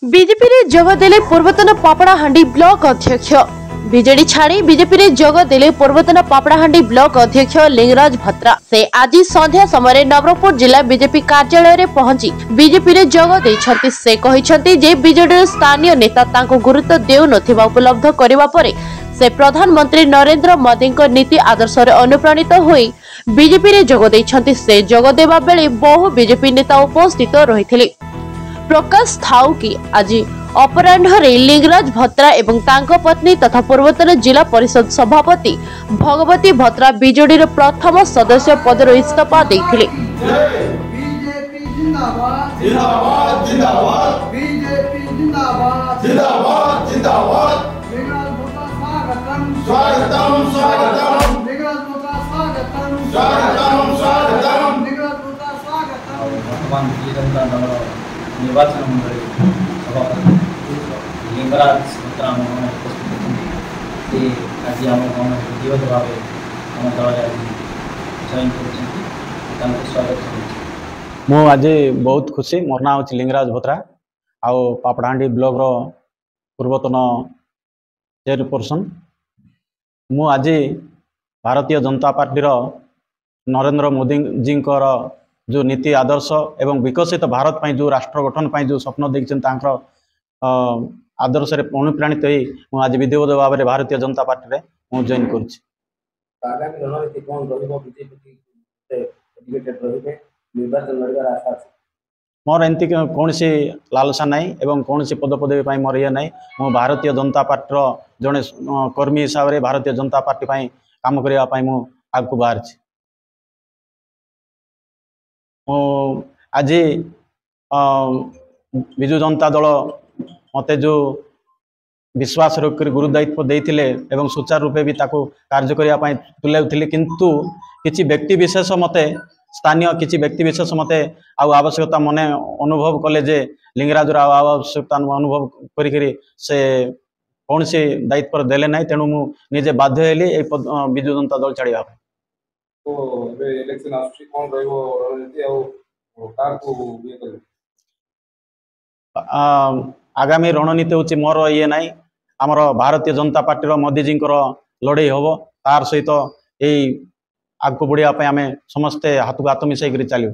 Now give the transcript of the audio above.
BJP रे जगदेले पूर्वतन Papadahandi block अध्यक्ष बीजेडी छाड़ी बीजेपी रे जगदेले पूर्वतन पापड़ाहांडी ब्लॉक अध्यक्ष लिंगराज भत्रा से आज संध्या समय नवरंगपुर जिला बीजेपी कार्यालय रे पहुंची बीजेपी रे जग दैछंती। से कहिसंती जे बीजेडी स्थानीय नेता तांको गुरुत्व देउ नथिबा उपलब्ध करिवा परे से प्रधानमंत्री नरेंद्र मोदी नीति आदर्श रे अनुप्राणित होई बीजेपी रे जग दैछंती। से जग देबा बेले बहु बीजेपी नेता उपस्थित रहिथिले। प्रकाश थाउ कि आज अपराह्न लिंगराज भत्रा एवं तांको पत्नी तथा पूर्वतन जिला परिषद सभापति भगवती भत्रा बीजेडी प्रथम सदस्य पदर इस्तीफा देथिले। निर्वाचन मंडली सभापति लिंगराज भत्रा उपस्थित आज आम दिवस भाव आम दल जॉइन कर स्वागत। मु आज बहुत खुशी। मोर ना हूँ लिंगराज भत्रा आउ पापड़ाहांडी ब्लॉक रो पूर्वतन चेयरपर्सन। मु आज भारतीय जनता पार्टी रो नरेंद्र मोदी जी जो नीति आदर्श एवं विकसित भारत पाई जो राष्ट्र गठन पाई जो स्वप्न देखते आदर्श अनुप्राणित हो आज विधिवत भाव में भारतीय जनता पार्टी रे मु जॉइन कर। मोर एमती कौन सी लालसा नाई एवं कौन सी पद पदवी मोर ये नाई। मु भारतीय जनता पार्टी जड़े कर्मी हिसाब से भारतीय जनता पार्टी काम करने मु आगू बाहर। आज विजु जनता दल मते जो विश्वास गुरु दायित्व देते एवं सुचारू रूपे भी ताको कार्य करने तुले किंतु किसी व्यक्ति विशेष मते स्थानीय किसी व्यक्ति विशेष मते आवश्यकता मने अनुभव कले जे लिंगराज आवश्यकता अनुभव करी से कौन सी दायित्व देले ना। तेणु मु निजे बाध्य हेली विजु जनता दल छाड़ा। आगामी रणनीति हूँ मोर ये नाई आमर भारतीय जनता पार्टी मोदी जी लड़े हम तार सहित यही आगू बढ़िया आम समस्ते हाथ को हाथ मिसई चलू।